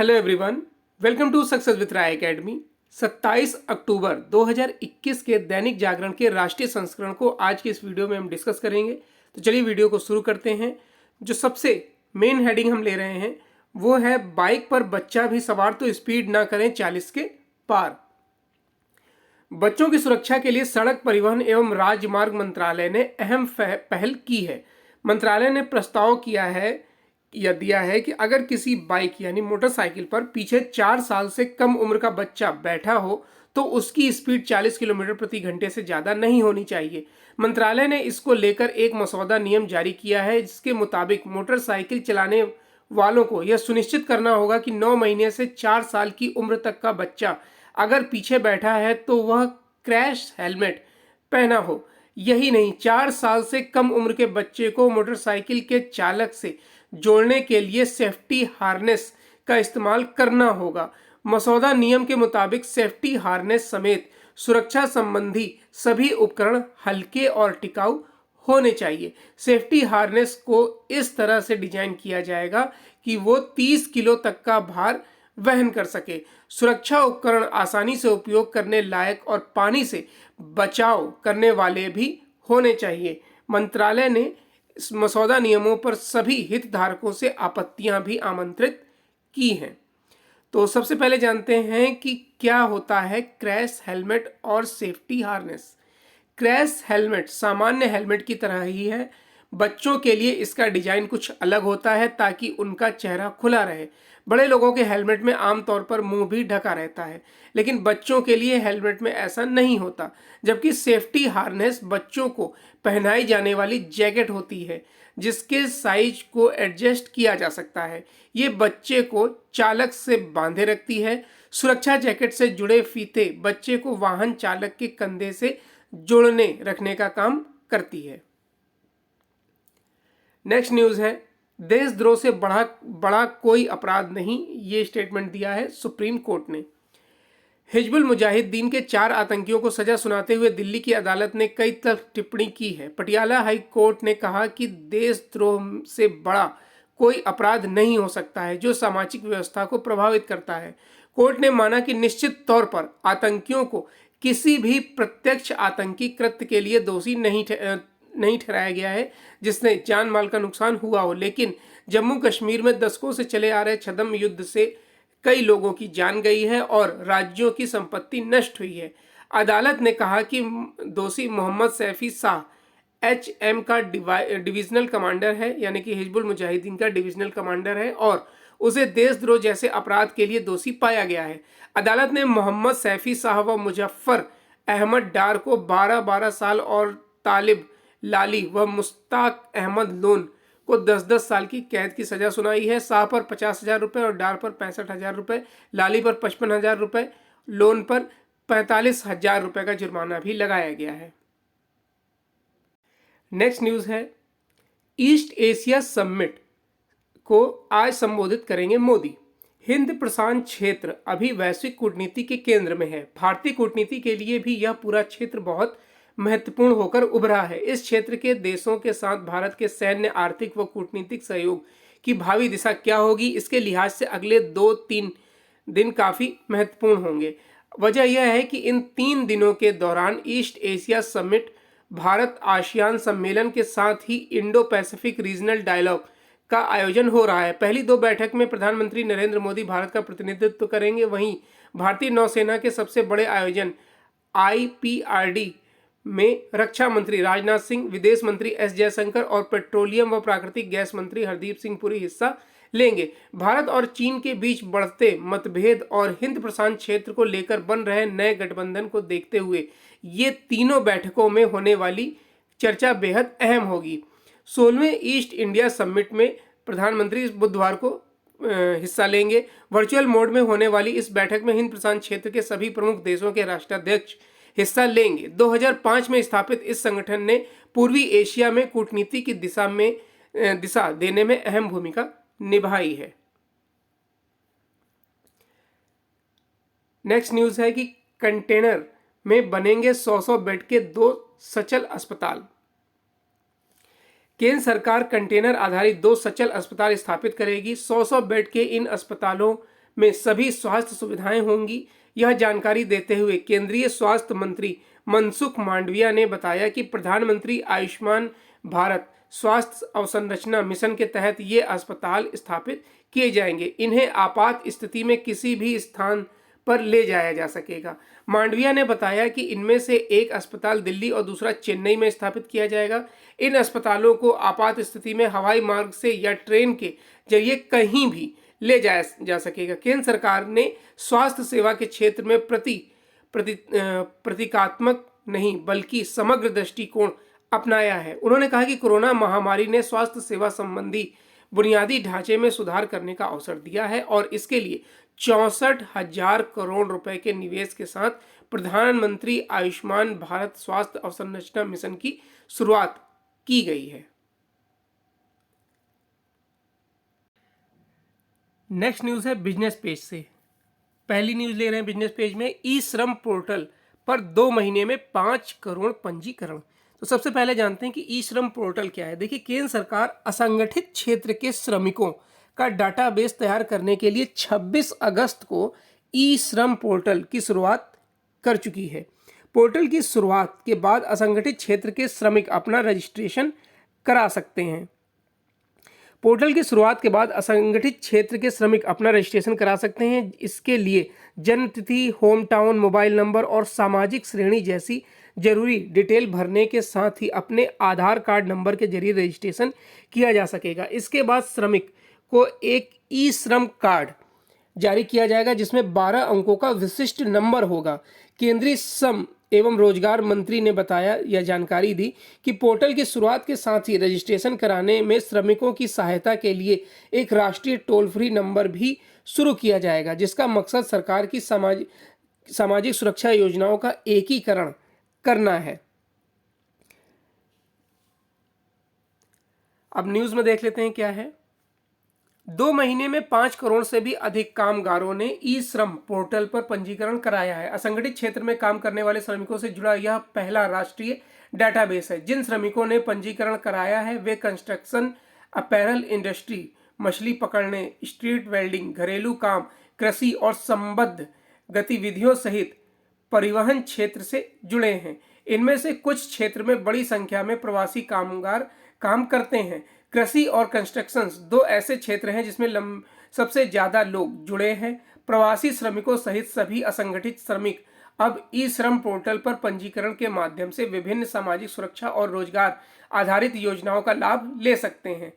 Hello everyone, welcome to success with Rai academy. 27 अक्टूबर 2021 के दैनिक जागरण के राष्ट्रीय संस्करण को आज के इस वीडियो में हम डिस्कस करेंगे। तो चलिए वीडियो को शुरू करते हैं। जो सबसे मेन हेडिंग हम ले रहे हैं वो है बाइक पर बच्चा भी सवार तो स्पीड ना करें 40 के पार। बच्चों की सुरक्षा के लिए सड़क परिवहन एवं राजमार्ग मंत्रालय ने अहम पहल की है। मंत्रालय ने प्रस्ताव दिया है कि अगर किसी बाइक यानी मोटरसाइकिल पर पीछे 4 साल से कम उम्र का बच्चा बैठा हो तो उसकी स्पीड 40 किलोमीटर प्रति घंटे से ज़्यादा नहीं होनी चाहिए। मंत्रालय ने इसको लेकर एक मसौदा नियम जारी किया है, जिसके मुताबिक मोटरसाइकिल चलाने वालों को यह सुनिश्चित करना होगा कि 9 महीने से 4 साल की उम्र तक का बच्चा अगर पीछे बैठा है तो वह क्रैश हेलमेट पहना हो। यही नहीं, 4 साल से कम उम्र के बच्चे को मोटरसाइकिल के चालक से जोड़ने के लिए सेफ्टी हार्नेस का इस्तेमाल करना होगा। मसौदा नियम के मुताबिक सेफ्टी हार्नेस समेत सुरक्षा संबंधी सभी उपकरण हल्के और टिकाऊ होने चाहिए। सेफ्टी हार्नेस को इस तरह से डिजाइन किया जाएगा कि वो 30 किलो तक का भार वहन कर सके। सुरक्षा उपकरण आसानी से उपयोग करने लायक और पानी से बचाव करने वाले भी होने चाहिए। मंत्रालय ने इस मसौदा नियमों पर सभी हितधारकों से आपत्तियां भी आमंत्रित की हैं। तो सबसे पहले जानते हैं कि क्या होता है क्रैश हेलमेट और सेफ्टी हार्नेस। क्रैश हेलमेट सामान्य हेलमेट की तरह ही है। बच्चों के लिए इसका डिजाइन कुछ अलग होता है ताकि उनका चेहरा खुला रहे। बड़े लोगों के हेलमेट में आमतौर पर मुंह भी ढका रहता है, लेकिन बच्चों के लिए हेलमेट में ऐसा नहीं होता। जबकि सेफ्टी हार्नेस बच्चों को पहनाई जाने वाली जैकेट होती है, जिसके साइज को एडजस्ट किया जा सकता है। ये बच्चे को चालक से बांधे रखती है। सुरक्षा जैकेट से जुड़े फीते बच्चे को वाहन चालक के कंधे से जोड़ने रखने का काम करती है। नेक्स्ट न्यूज है, देशद्रोह से बड़ा कोई अपराध नहीं, ये स्टेटमेंट दिया है सुप्रीम कोर्ट ने। हिजबुल मुजाहिदीन के 4 आतंकियों को सजा सुनाते हुए दिल्ली की अदालत ने कई तल्ख टिप्पणी की है। पटियाला हाई कोर्ट ने कहा कि देशद्रोह से बड़ा कोई अपराध नहीं हो सकता है जो सामाजिक व्यवस्था को प्रभावित करता है। कोर्ट ने माना कि निश्चित तौर पर आतंकियों को किसी भी प्रत्यक्ष आतंकी कृत्य के लिए दोषी नहीं ठहराया गया है जिसने जान माल का नुकसान हुआ हो, लेकिन जम्मू कश्मीर में दशकों से चले आ रहे छद्म युद्ध से कई लोगों की जान गई है और राज्यों की संपत्ति नष्ट हुई है। अदालत ने कहा कि दोषी मोहम्मद सैफी शाह HM का डिविजनल कमांडर है, यानी कि हिजबुल मुजाहिदीन का डिविजनल कमांडर है, और उसे देशद्रोह जैसे अपराध के लिए दोषी पाया गया है। अदालत ने मोहम्मद सैफी शाह व मुजफ्फर अहमद डार को 12-12 साल और तालिब लाली व मुश्ताक अहमद लोन को 10-10 साल की कैद की सजा सुनाई है। शाह पर 50,000 रुपये और डार पर 65,000 रुपये, लाली पर 55,000 रुपये, लोन पर 45,000 रुपये का जुर्माना भी लगाया गया है। नेक्स्ट न्यूज है, ईस्ट एशिया समिट को आज संबोधित करेंगे मोदी। हिंद प्रशांत क्षेत्र अभी वैश्विक कूटनीति के केंद्र में है। भारतीय कूटनीति के लिए भी यह पूरा क्षेत्र बहुत महत्वपूर्ण होकर उभरा है। इस क्षेत्र के देशों के साथ भारत के सैन्य, आर्थिक व कूटनीतिक सहयोग की भावी दिशा क्या होगी, इसके लिहाज से अगले 2-3 दिन काफी महत्वपूर्ण होंगे। वजह यह है कि इन 3 दिनों के दौरान east Asia summit, Bharat ASEAN सम्मेलन के साथ ही इंडो पैसिफिक रीजनल डायलॉग का आयोजन हो रहा है। पहली 2 बैठक में प्रधानमंत्री नरेंद्र मोदी भारत का प्रतिनिधित्व करेंगे। वहीं भारतीय नौसेना के सबसे बड़े आयोजन IPRD में रक्षा मंत्री राजनाथ सिंह, विदेश मंत्री S जयशंकर और पेट्रोलियम व प्राकृतिक गैस मंत्री हरदीप सिंह पुरी हिस्सा लेंगे। भारत और चीन के बीच बढ़ते मतभेद और हिंद प्रशांत क्षेत्र को लेकर बन रहे नए गठबंधन को देखते हुए ये तीनों बैठकों में होने वाली चर्चा बेहद अहम होगी। 16वें ईस्ट इंडिया समिट में प्रधानमंत्री बुधवार को हिस्सा लेंगे। वर्चुअल मोड में होने वाली इस बैठक में हिंद प्रशांत क्षेत्र के सभी प्रमुख देशों के राष्ट्राध्यक्ष हिस्सा लेंगे। 2005 में स्थापित इस संगठन ने पूर्वी एशिया में कूटनीति की दिशा देने में अहम भूमिका निभाई है। नेक्स्ट न्यूज है कि कंटेनर में बनेंगे 100 बेड के 2 सचल अस्पताल। केंद्र सरकार कंटेनर आधारित 2 सचल अस्पताल स्थापित करेगी। 100 बेड के इन अस्पतालों में सभी स्वास्थ्य सुविधाएं होंगी। यह जानकारी देते हुए केंद्रीय स्वास्थ्य मंत्री मनसुख मांडविया ने बताया कि प्रधानमंत्री आयुष्मान भारत स्वास्थ्य अवसंरचना मिशन के तहत ये अस्पताल स्थापित किए जाएंगे। इन्हें आपात स्थिति में किसी भी स्थान पर ले जाया जा सकेगा। मांडविया ने बताया कि इनमें से एक अस्पताल दिल्ली और दूसरा चेन्नई में स्थापित किया जाएगा। इन अस्पतालों को आपात स्थिति में हवाई मार्ग से या ट्रेन के जरिए कहीं भी ले जाया जा सकेगा। केंद्र सरकार ने स्वास्थ्य सेवा के क्षेत्र में प्रतीकात्मक नहीं बल्कि समग्र दृष्टिकोण अपनाया है। उन्होंने कहा कि कोरोना महामारी ने स्वास्थ्य सेवा संबंधी बुनियादी ढांचे में सुधार करने का अवसर दिया है और इसके लिए 64,000 करोड़ रुपए के निवेश के साथ प्रधानमंत्री आयुष्मान भारत स्वास्थ्य अवसंरचना मिशन की शुरुआत की गई है। नेक्स्ट न्यूज़ है बिजनेस पेज से। पहली न्यूज़ ले रहे हैं बिजनेस पेज में। ई श्रम पोर्टल पर 2 महीने में 5 करोड़ पंजीकरण। तो सबसे पहले जानते हैं कि ई श्रम पोर्टल क्या है। देखिए, केंद्र सरकार असंगठित क्षेत्र के श्रमिकों का डाटाबेस तैयार करने के लिए 26 अगस्त को ई श्रम पोर्टल की शुरुआत कर चुकी है। पोर्टल की शुरुआत के बाद असंगठित क्षेत्र के श्रमिक अपना रजिस्ट्रेशन करा सकते हैं। पोर्टल की शुरुआत के बाद असंगठित क्षेत्र के श्रमिक अपना रजिस्ट्रेशन करा सकते हैं। इसके लिए जन्म तिथि, होम टाउन, मोबाइल नंबर और सामाजिक श्रेणी जैसी जरूरी डिटेल भरने के साथ ही अपने आधार कार्ड नंबर के जरिए रजिस्ट्रेशन किया जा सकेगा। इसके बाद श्रमिक को एक ई श्रम कार्ड जारी किया जाएगा जिसमें 12 अंकों का विशिष्ट नंबर होगा। केंद्रीय श्रम एवं रोजगार मंत्री ने बताया, यह जानकारी दी कि पोर्टल की शुरुआत के साथ ही रजिस्ट्रेशन कराने में श्रमिकों की सहायता के लिए एक राष्ट्रीय टोल फ्री नंबर भी शुरू किया जाएगा, जिसका मकसद सरकार की सामाजिक सुरक्षा योजनाओं का एकीकरण करना है। अब न्यूज़ में देख लेते हैं क्या है। 2 महीने में 5 करोड़ से भी अधिक कामगारों ने ई श्रम पोर्टल पर पंजीकरण कराया है। असंगठित क्षेत्र में काम करने वाले श्रमिकों से जुड़ा यह पहला राष्ट्रीय डेटाबेस है। जिन श्रमिकों ने पंजीकरण कराया है वे कंस्ट्रक्शन, अपैरल इंडस्ट्री, मछली पकड़ने, स्ट्रीट वेल्डिंग, घरेलू काम, कृषि और संबद्ध गतिविधियों सहित परिवहन क्षेत्र से जुड़े हैं। इनमें से कुछ क्षेत्र में बड़ी संख्या में प्रवासी कामगार काम करते हैं। कृषि और कंस्ट्रक्शंस 2 ऐसे क्षेत्र हैं जिसमें सबसे ज्यादा लोग जुड़े हैं। प्रवासी श्रमिकों सहित सभी असंगठित श्रमिक अब ई श्रम पोर्टल पर पंजीकरण के माध्यम से विभिन्न सामाजिक सुरक्षा और रोजगार आधारित योजनाओं का लाभ ले सकते हैं।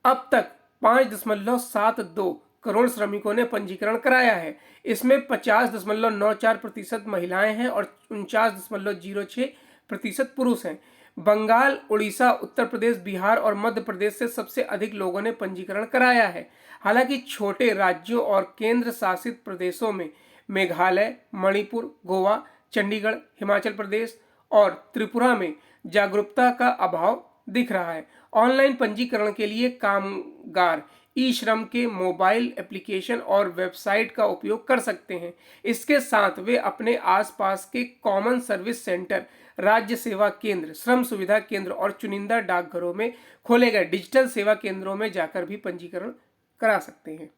अब तक 5.72 करोड़ श्रमिकों ने पंजीकरण कराया है। इसमें 50.94% महिलाएं हैं और 49.06% पुरुष हैं। बंगाल, उड़ीसा, उत्तर प्रदेश, बिहार और मध्य प्रदेश से सबसे अधिक लोगों ने पंजीकरण कराया है। हालांकि छोटे राज्यों और केंद्र शासित प्रदेशों में मेघालय, मणिपुर, गोवा, चंडीगढ़, हिमाचल प्रदेश और त्रिपुरा में जागरूकता का अभाव दिख रहा है। ऑनलाइन पंजीकरण के लिए कामगार ई श्रम के मोबाइल एप्लीकेशन और वेबसाइट का उपयोग कर सकते हैं। इसके साथ वे अपने आसपास के कॉमन सर्विस सेंटर, राज्य सेवा केंद्र, श्रम सुविधा केंद्र और चुनिंदा डाकघरों में खोले गए डिजिटल सेवा केंद्रों में जाकर भी पंजीकरण करा सकते हैं।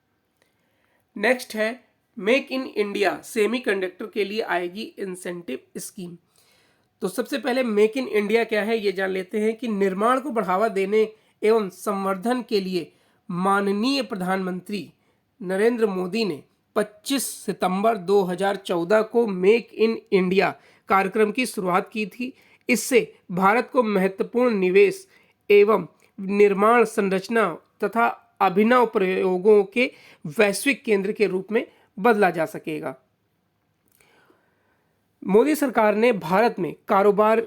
नेक्स्ट है मेक इन इंडिया सेमीकंडक्टर के लिए आएगी इंसेंटिव स्कीम। तो सबसे पहले मेक इन इंडिया क्या है ये जान लेते हैं कि निर्माण को बढ़ावा देने एवं संवर्धन के लिए माननीय प्रधानमंत्री नरेंद्र मोदी ने 25 सितंबर 2014 को मेक इन इंडिया कार्यक्रम की शुरुआत की थी। इससे भारत को महत्वपूर्ण निवेश एवं निर्माण संरचना तथा अभिनव प्रयोगों के वैश्विक केंद्र के रूप में बदला जा सकेगा। मोदी सरकार ने भारत में कारोबार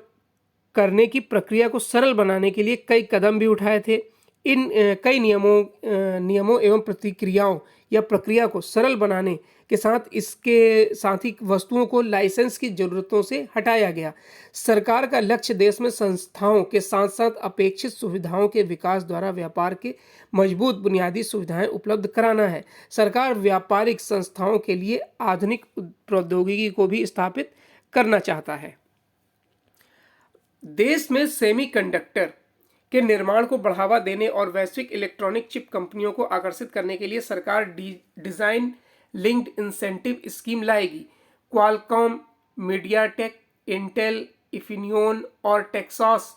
करने की प्रक्रिया को सरल बनाने के लिए कई कदम भी उठाए थे। इन कई नियमों एवं प्रतिक्रियाओं या प्रक्रिया को सरल बनाने के साथ इसके साथ ही वस्तुओं को लाइसेंस की जरूरतों से हटाया गया। सरकार का लक्ष्य देश में संस्थाओं के साथ साथ अपेक्षित सुविधाओं के विकास द्वारा व्यापार के मजबूत बुनियादी सुविधाएं उपलब्ध कराना है। सरकार व्यापारिक संस्थाओं के लिए आधुनिक प्रौद्योगिकी को भी स्थापित करना चाहता है। देश में सेमीकंडक्टर के निर्माण को बढ़ावा देने और वैश्विक इलेक्ट्रॉनिक चिप कंपनियों को आकर्षित करने के लिए सरकार डिजाइन लिंक्ड इंसेंटिव स्कीम लाएगी। क्वालकॉम, मीडियाटेक, इंटेल, इफिनियन और टेक्सास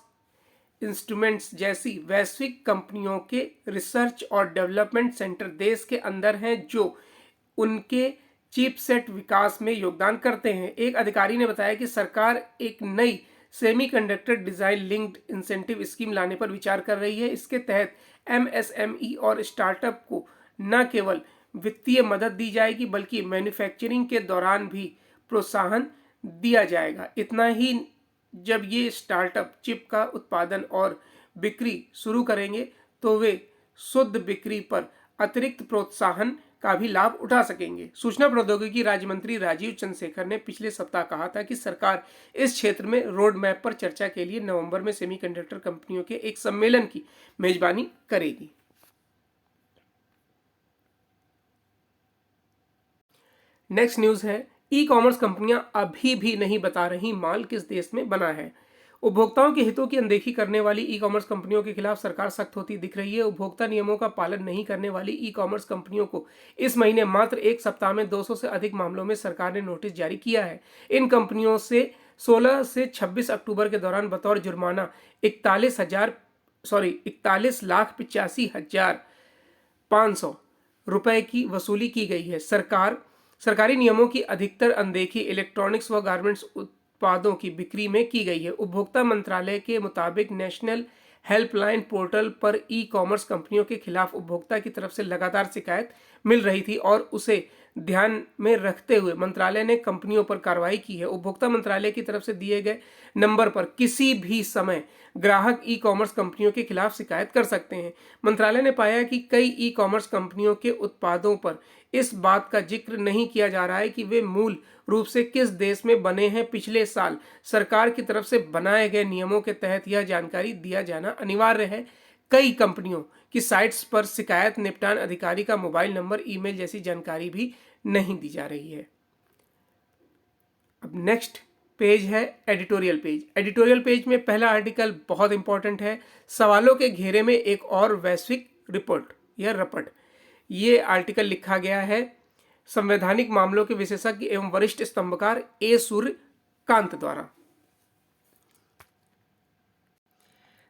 इंस्ट्रूमेंट्स जैसी वैश्विक कंपनियों के रिसर्च और डेवलपमेंट सेंटर देश के अंदर हैं जो उनके चिपसेट विकास में योगदान करते हैं। एक अधिकारी ने बताया कि सरकार एक नई semiconductor design linked incentive scheme लाने पर विचार कर रही है। इसके तहत एमएसएमई और स्टार्टअप को न केवल वित्तीय मदद दी जाएगी बल्कि मैन्युफैक्चरिंग के दौरान भी प्रोत्साहन दिया जाएगा। इतना ही, जब ये स्टार्टअप चिप का उत्पादन और बिक्री शुरू करेंगे तो वे शुद्ध बिक्री पर अतिरिक्त प्रोत्साहन का भी लाभ उठा सकेंगे। सूचना प्रौद्योगिकी राज्य मंत्री राजीव चंद्रशेखर ने पिछले सप्ताह कहा था कि सरकार इस क्षेत्र में रोड मैप पर चर्चा के लिए नवंबर में सेमीकंडक्टर कंपनियों के एक सम्मेलन की मेजबानी करेगी। नेक्स्ट न्यूज है, ई कॉमर्स कंपनियां अभी भी नहीं बता रही माल किस देश में बना है। उपभोक्ताओं के हितों की अनदेखी करने वाली ई कॉमर्स कंपनियों के खिलाफ सरकार सख्त होती दिख रही है। उपभोक्ता नियमों का पालन नहीं करने वाली ई कॉमर्स कंपनियों को इस महीने मात्र एक सप्ताह में 200 से अधिक मामलों में सरकार ने नोटिस जारी किया है। इन कंपनियों से 16 से 26 अक्टूबर के दौरान बतौर जुर्माना 41,85,500 रुपए की वसूली की गई है। सरकारी नियमों की अधिकतर अनदेखी इलेक्ट्रॉनिक्स व गारमेंट्स उत्पादों की बिक्री में की गई है। उपभोक्ता मंत्रालय के मुताबिक नेशनल हेल्पलाइन पोर्टल पर ई कॉमर्स कंपनियों के खिलाफ उपभोक्ता की तरफ से लगातार शिकायत मिल रही थी और उसे ध्यान में रखते हुए मंत्रालय ने कंपनियों पर कार्रवाई की है। उपभोक्ता मंत्रालय की तरफ से दिए गए नंबर पर किसी भी समय ग्राहक ई कॉमर्स कंपनियों के खिलाफ शिकायत कर सकते हैं। मंत्रालय ने पाया कि कई ई कॉमर्स कंपनियों के उत्पादों पर इस बात का जिक्र नहीं किया जा रहा है कि वे मूल रूप से किस देश में बने हैं। पिछले साल सरकार की तरफ से बनाए गए नियमों के तहत यह जानकारी दिया जाना अनिवार्य है। कई कंपनियों की साइट्स पर शिकायत निपटान अधिकारी का मोबाइल नंबर, ईमेल जैसी जानकारी भी नहीं दी जा रही है। अब नेक्स्ट पेज है एडिटोरियल पेज। एडिटोरियल पेज में पहला आर्टिकल बहुत इंपॉर्टेंट है, सवालों के घेरे में एक और वैश्विक रिपोर्ट या रपट। ये आर्टिकल लिखा गया है संवैधानिक मामलों के विशेषज्ञ एवं वरिष्ठ स्तंभकार ए सूर्यकांत द्वारा।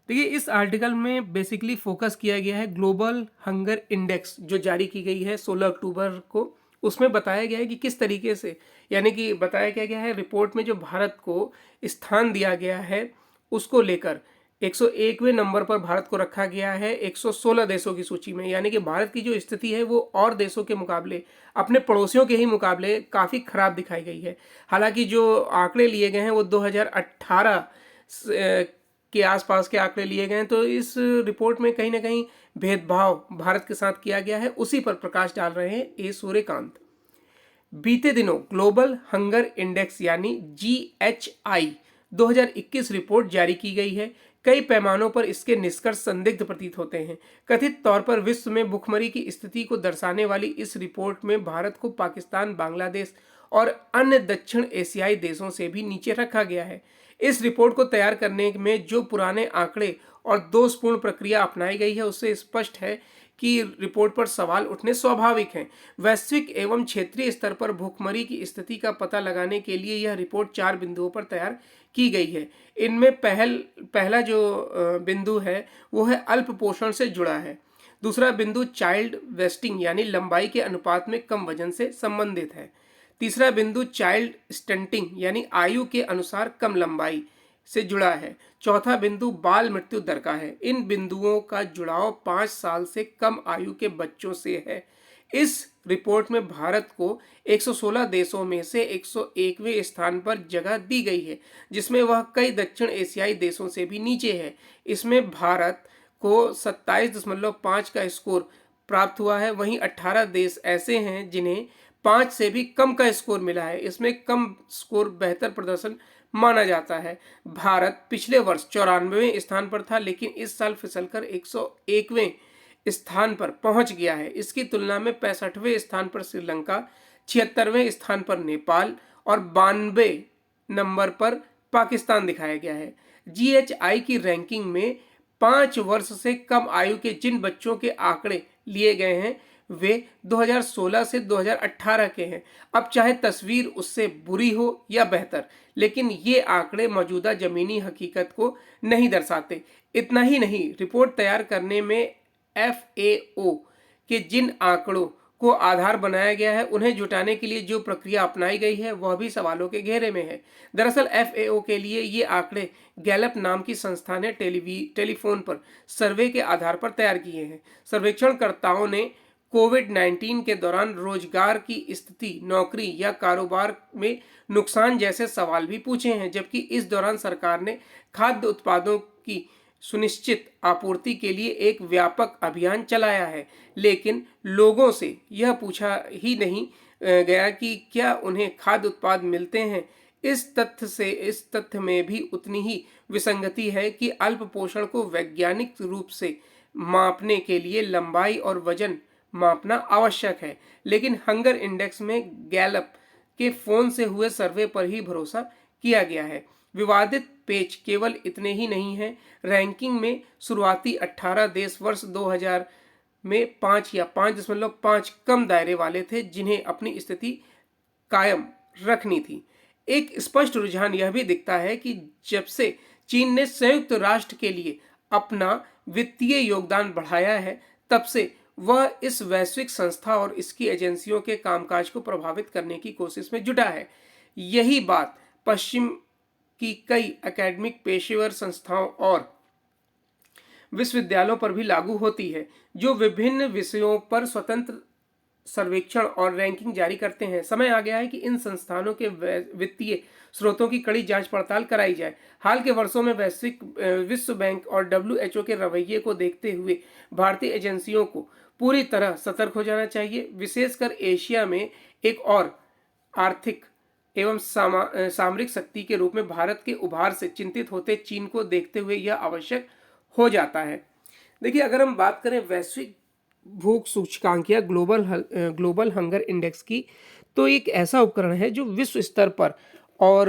देखिए, इस आर्टिकल में बेसिकली फोकस किया गया है ग्लोबल हंगर इंडेक्स जो जारी की गई है 16 अक्टूबर को। उसमें बताया गया है कि किस तरीके से, यानी कि बताया गया है रिपोर्ट में जो भारत को स्थान दिया गया है उसको लेकर 101वें नंबर पर भारत को रखा गया है 116 देशों की सूची में। यानी कि भारत की जो स्थिति है वो और देशों के मुकाबले, अपने पड़ोसियों के ही मुकाबले काफ़ी खराब दिखाई गई है। हालांकि जो आंकड़े लिए गए हैं वो 2018 के आसपास के आंकड़े लिए गए हैं, तो इस रिपोर्ट में कहीं ना कहीं भेदभाव भारत के साथ किया गया है, उसी पर प्रकाश डाल रहे हैं ए सूर्यकांत। बीते दिनों ग्लोबल हंगर इंडेक्स यानी GHI 2021 रिपोर्ट जारी की गई है। कई पैमानों पर इसके निष्कर्ष संदिग्ध प्रतीत होते हैं। कथित तौर पर विश्व में भुखमरी की स्थिति को दर्शाने वाली इस रिपोर्ट में भारत को पाकिस्तान, बांग्लादेश और अन्य दक्षिण एशियाई देशों से भी नीचे रखा गया है। इस रिपोर्ट को तैयार करने में जो पुराने आंकड़े और दोषपूर्ण प्रक्रिया अपनाई गई है उससे स्पष्ट है कि रिपोर्ट पर सवाल उठने स्वाभाविक हैं। वैश्विक एवं क्षेत्रीय स्तर पर भूखमरी की स्थिति का पता लगाने के लिए यह रिपोर्ट 4 बिंदुओं पर तैयार की गई है। इनमें पहला जो बिंदु है वो है अल्प पोषण से जुड़ा है। दूसरा बिंदु चाइल्ड वेस्टिंग यानी लंबाई के अनुपात में कम वजन से संबंधित है। तीसरा बिंदु चाइल्ड स्टंटिंग यानी आयु के अनुसार कम लंबाई से जुड़ा है। चौथा बिंदु बाल मृत्यु दर का है। इन बिंदुओं का जुड़ाव 5 साल से कम आयु के बच्चों से है। इस रिपोर्ट में भारत को 116 देशों में से 101वें स्थान पर जगह दी गई है, जिसमें वह कई दक्षिण एशियाई देशों से भी नीचे है। इसमें भारत को 27.5 का स्कोर प्राप्त हुआ है। वहीं 18 देश ऐसे हैं जिन्हें 5 से भी कम का स्कोर मिला है। इसमें कम स्कोर बेहतर प्रदर्शन माना जाता है। भारत पिछले वर्ष 94वें स्थान पर था, लेकिन इस साल फिसलकर 101वें स्थान पर पहुंच गया है। इसकी तुलना में 65वें स्थान पर श्रीलंका, 76वें स्थान पर नेपाल और 92 नंबर पर पाकिस्तान दिखाया गया है। GHI की रैंकिंग में 5 वर्ष से कम आयु के जिन बच्चों के आंकड़े लिए गए हैं वे 2016 से 2018 के हैं। अब चाहे तस्वीर उससे बुरी हो या बेहतर, लेकिन ये आंकड़े मौजूदा जमीनी हकीकत को नहीं दर्शाते। इतना ही नहीं, रिपोर्ट तैयार करने में FAO के जिन आंकड़ों को आधार बनाया गया है, उन्हें जुटाने के लिए जो प्रक्रिया अपनाई गई है वह भी सवालों के घेरे में है। दरअसल FAO के लिए ये आंकड़े गैलप नाम की संस्था ने टेलीफोन पर सर्वे के आधार पर तैयार किए हैं। सर्वेक्षणकर्ताओं ने कोविड-19 के दौरान रोजगार की स्थिति, नौकरी या कारोबार में नुकसान जैसे सवाल भी पूछे हैं, जबकि इस दौरान सरकार ने खाद्य उत्पादों की सुनिश्चित आपूर्ति के लिए एक व्यापक अभियान चलाया है। लेकिन लोगों से यह पूछा ही नहीं गया कि क्या उन्हें खाद्य उत्पाद मिलते हैं। इस तथ्य में भी उतनी ही विसंगति है कि अल्प पोषण को वैज्ञानिक रूप से मापने के लिए लंबाई और वजन मापना आवश्यक है, लेकिन हंगर इंडेक्स में गैलप के फोन से हुए सर्वे पर ही भरोसा किया गया है। विवादित पेच केवल इतने ही नहीं हैं। रैंकिंग में शुरुआती 18 देश वर्ष 2000 में 5 या 5.5 कम दायरे वाले थे, जिन्हें अपनी स्थिति कायम रखनी थी। एक स्पष्ट रुझान यह भी दिखता है कि जब से चीन ने संयुक्त राष्ट्र के लिए अपना वित्तीय योगदान बढ़ाया है, तब से वह इस वैश्विक संस्था और इसकी एजेंसियों के कामकाज को प्रभावित करने की कोशिश में जुटा है। यही बात पश्चिम की कई एकेडमिक पेशेवर संस्थाओं और विश्वविद्यालयों पर भी लागू होती है, जो विभिन्न विषयों पर स्वतंत्र सर्वेक्षण और रैंकिंग जारी करते हैं। समय आ गया है कि इन संस्थानों के वित्तीय स्रोतों की कड़ी जांच पड़ताल कराई जाए। हाल के वर्षों में विश्व बैंक और WHO के रवैये को देखते हुए भारतीय एजेंसियों को पूरी तरह सतर्क हो जाना चाहिए। विशेषकर एशिया में एक और आर्थिक एवं सामरिक शक्ति के रूप में भारत के उभार से चिंतित होते चीन को देखते हुए यह आवश्यक हो जाता है। देखिए, अगर हम बात करें वैश्विक भूख सूचकांक या ग्लोबल हंगर इंडेक्स की, तो एक ऐसा उपकरण है जो विश्व स्तर पर और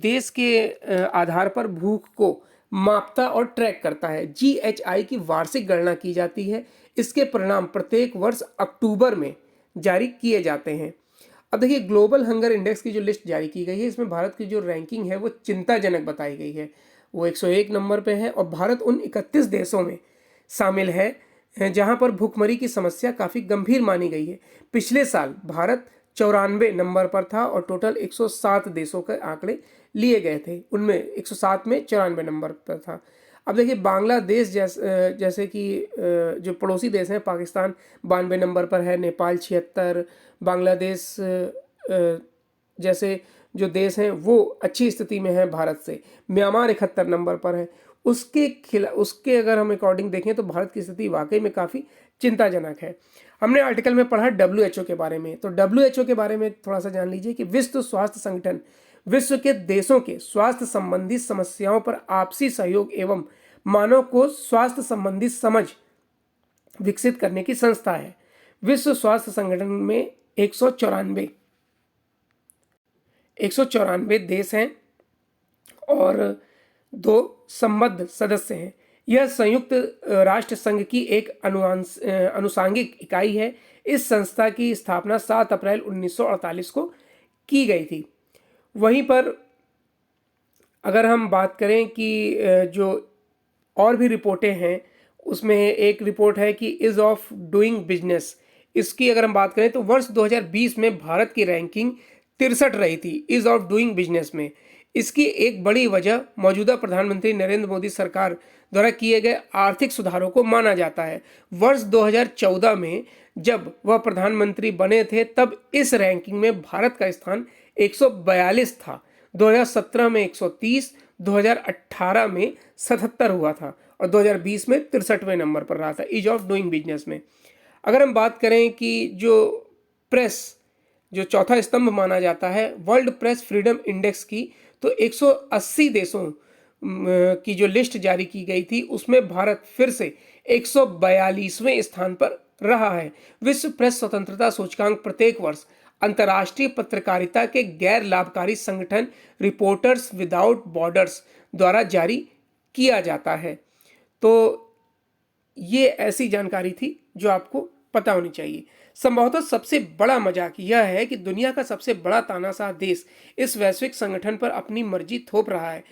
देश के आधार पर भूख को मापता और ट्रैक करता है। GHI की वार्षिक गणना की जाती है। इसके परिणाम प्रत्येक वर्ष अक्टूबर में जारी किए जाते हैं। अब देखिए, ग्लोबल हंगर इंडेक्स की जो लिस्ट जारी की गई है, इसमें भारत की जो रैंकिंग है वो चिंताजनक बताई गई है। वो 101 नंबर पे है और भारत उन 31 देशों में शामिल है जहां पर भूखमरी की समस्या काफ़ी गंभीर मानी गई है। पिछले साल भारत 94 नंबर पर था और टोटल 107 देशों के आंकड़े लिए गए थे, उनमें 107 में 94 नंबर पर था। अब देखिए, बांग्लादेश जैसे कि जो पड़ोसी देश हैं, पाकिस्तान 92 नंबर पर है, नेपाल 76, बांग्लादेश जैसे जो देश हैं वो अच्छी स्थिति में है भारत से। म्यांमार 71 नंबर पर है। उसके अगर हम अकॉर्डिंग देखें तो भारत की स्थिति वाकई में काफ़ी चिंताजनक है। हमने आर्टिकल में पढ़ा WHO के बारे में, तो WHO के बारे में थोड़ा सा जान लीजिए कि विश्व स्वास्थ्य संगठन विश्व के देशों के स्वास्थ्य संबंधी समस्याओं पर आपसी सहयोग एवं मानव को स्वास्थ्य संबंधी समझ विकसित करने की संस्था है। विश्व स्वास्थ्य संगठन में 194 देश हैं और 2 संबद्ध सदस्य हैं। यह संयुक्त राष्ट्र संघ की एक अनुषांगिक इकाई है। इस संस्था की स्थापना 7 अप्रैल 1948 को की गई थी। वहीं पर अगर हम बात करें कि जो और भी रिपोर्टें हैं, उसमें एक रिपोर्ट है कि ईज ऑफ डूइंग बिजनेस। इसकी अगर हम बात करें तो वर्ष 2020 में भारत की रैंकिंग 63 रही थी ईज ऑफ डूइंग बिजनेस में। इसकी एक बड़ी वजह मौजूदा प्रधानमंत्री नरेंद्र मोदी सरकार द्वारा किए गए आर्थिक सुधारों को माना जाता है। वर्ष 2014 में जब वह प्रधानमंत्री बने थे, तब इस रैंकिंग में भारत का स्थान 142 था। 2017 में 130, 2018 में 77 हुआ था और 2020 में 63वें नंबर पर रहा था ईज ऑफ डूइंग बिजनेस में। अगर हम बात करें कि जो प्रेस जो चौथा स्तंभ माना जाता है वर्ल्ड प्रेस फ्रीडम इंडेक्स की, तो 180 देशों की जो लिस्ट जारी की गई थी, उसमें भारत फिर से 142वें स्थान पर रहा है। विश्व प्रेस स्वतंत्रता सूचकांक प्रत्येक वर्ष अंतर्राष्ट्रीय पत्रकारिता के गैर लाभकारी संगठन रिपोर्टर्स विदाउट बॉर्डर्स द्वारा जारी किया जाता है। तो ये ऐसी जानकारी थी जो आपको पता होनी चाहिए। संभवतः सबसे बड़ा मजाक यह है कि दुनिया का सबसे बड़ा तानाशाह देश इस वैश्विक संगठन पर अपनी मर्जी थोप रहा है।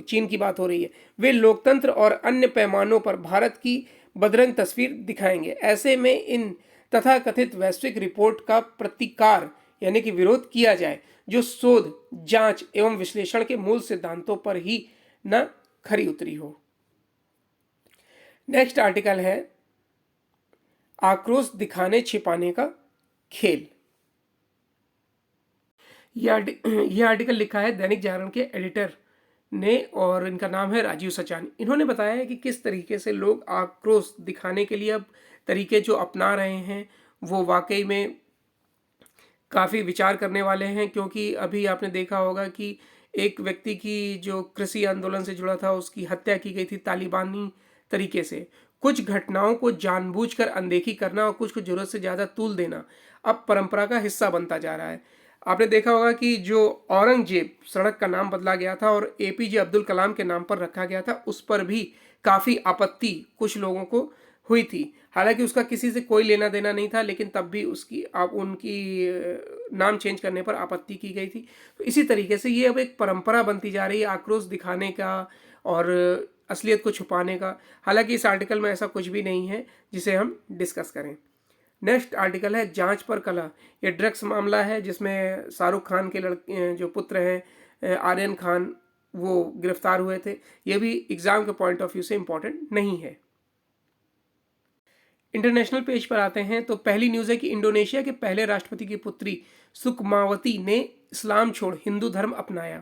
चीन की बात हो रही है। वे लोकतंत्र और अन्य पैमानों पर भारत की बदरंग तस्वीर दिखाएंगे। ऐसे में इन तथाकथित वैश्विक रिपोर्ट का प्रतिकार यानी कि विरोध किया जाए, जो शोध, जांच एवं विश्लेषण के मूल सिद्धांतों पर ही न खरी उतरी हो। नेक्स्ट आर्टिकल है आक्रोश दिखाने छिपाने का खेल। यह आर्टिकल लिखा है दैनिक जागरण के एडिटर ने और इनका नाम है राजीव सचान। इन्होंने बताया है कि किस तरीके से लोग आक्रोश दिखाने के लिए अब तरीके जो अपना रहे हैं वो वाकई में काफ़ी विचार करने वाले हैं, क्योंकि अभी आपने देखा होगा कि एक व्यक्ति की जो कृषि आंदोलन से जुड़ा था उसकी हत्या की गई थी तालिबानी तरीके से। कुछ घटनाओं को जानबूझकर अनदेखी करना और कुछ को जरूरत से ज़्यादा तूल देना अब परंपरा का हिस्सा बनता जा रहा है। आपने देखा होगा कि जो औरंगजेब सड़क का नाम बदला गया था और एपीजे अब्दुल कलाम के नाम पर रखा गया था, उस पर भी काफ़ी आपत्ति कुछ लोगों को हुई थी। हालांकि उसका किसी से कोई लेना देना नहीं था, लेकिन तब भी उनकी नाम चेंज करने पर आपत्ति की गई थी। तो इसी तरीके से ये अब एक परंपरा बनती जा रही है आक्रोश दिखाने का और असलियत को छुपाने का। हालांकि इस आर्टिकल में ऐसा कुछ भी नहीं है जिसे हम डिस्कस करें। नेक्स्ट आर्टिकल है जांच पर कला। ये ड्रग्स मामला है जिसमें शाहरुख खान के लड़के जो पुत्र हैं आर्यन खान, वो गिरफ्तार हुए थे। ये भी एग्जाम के पॉइंट ऑफ व्यू से इंपॉर्टेंट नहीं है। इंटरनेशनल पेज पर आते हैं तो पहली न्यूज़ है कि इंडोनेशिया के पहले राष्ट्रपति की पुत्री सुकमावती ने इस्लाम छोड़ हिंदू धर्म अपनाया।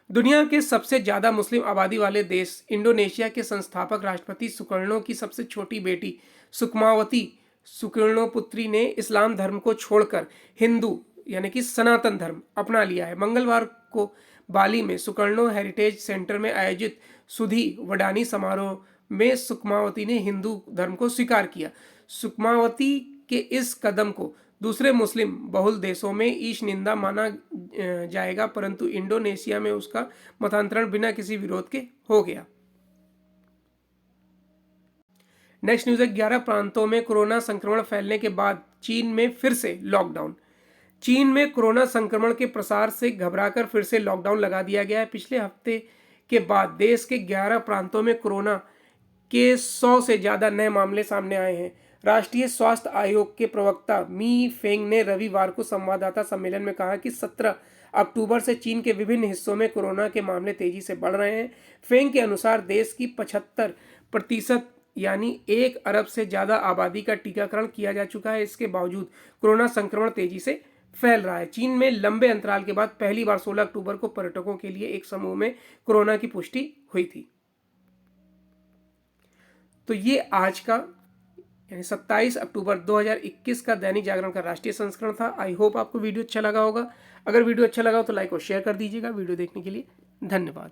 दुनिया के सबसे ज़्यादा मुस्लिम आबादी वाले देश इंडोनेशिया के संस्थापक राष्ट्रपति सुकर्णो की सबसे छोटी बेटी सुकमावती सुकर्णो पुत्री ने इस्लाम धर्म को छोड़कर हिंदू यानी कि सनातन धर्म अपना लिया है। मंगलवार को बाली में सुकर्णो हेरिटेज सेंटर में आयोजित सुधी वडानी समारोह में सुकमावती ने हिंदू धर्म को स्वीकार किया। सुकमावती के इस कदम को दूसरे मुस्लिम बहुल देशों में ईश निंदा माना जाएगा, परंतु इंडोनेशिया में उसका मतांतरण बिना किसी विरोध के हो गया। नेक्स्ट न्यूज़ है 11 प्रांतों में कोरोना संक्रमण फैलने के बाद चीन में फिर से लॉकडाउन। चीन में कोरोना संक्रमण के प्रसार से घबराकर फिर से लॉकडाउन लगा दिया गया है। पिछले हफ्ते के बाद देश के 11 प्रांतों में कोरोना के 100 से ज़्यादा नए मामले सामने आए हैं। राष्ट्रीय स्वास्थ्य आयोग के प्रवक्ता मी फेंग ने रविवार को संवाददाता सम्मेलन में कहा कि 17 अक्टूबर से चीन के विभिन्न हिस्सों में कोरोना के मामले तेजी से बढ़ रहे हैं। फेंग के अनुसार देश की 75% यानी 1 अरब से ज़्यादा आबादी का टीकाकरण किया जा चुका है। इसके बावजूद कोरोना संक्रमण तेजी से फैल रहा है। चीन में लंबे अंतराल के बाद पहली बार 16 अक्टूबर को पर्यटकों के लिए एक समूह में कोरोना की पुष्टि हुई थी। तो ये आज का यानी 27 अक्टूबर 2021 का दैनिक जागरण का राष्ट्रीय संस्करण था। आई होप आपको वीडियो अच्छा लगा होगा। अगर वीडियो अच्छा लगा हो तो लाइक और शेयर कर दीजिएगा। वीडियो देखने के लिए धन्यवाद।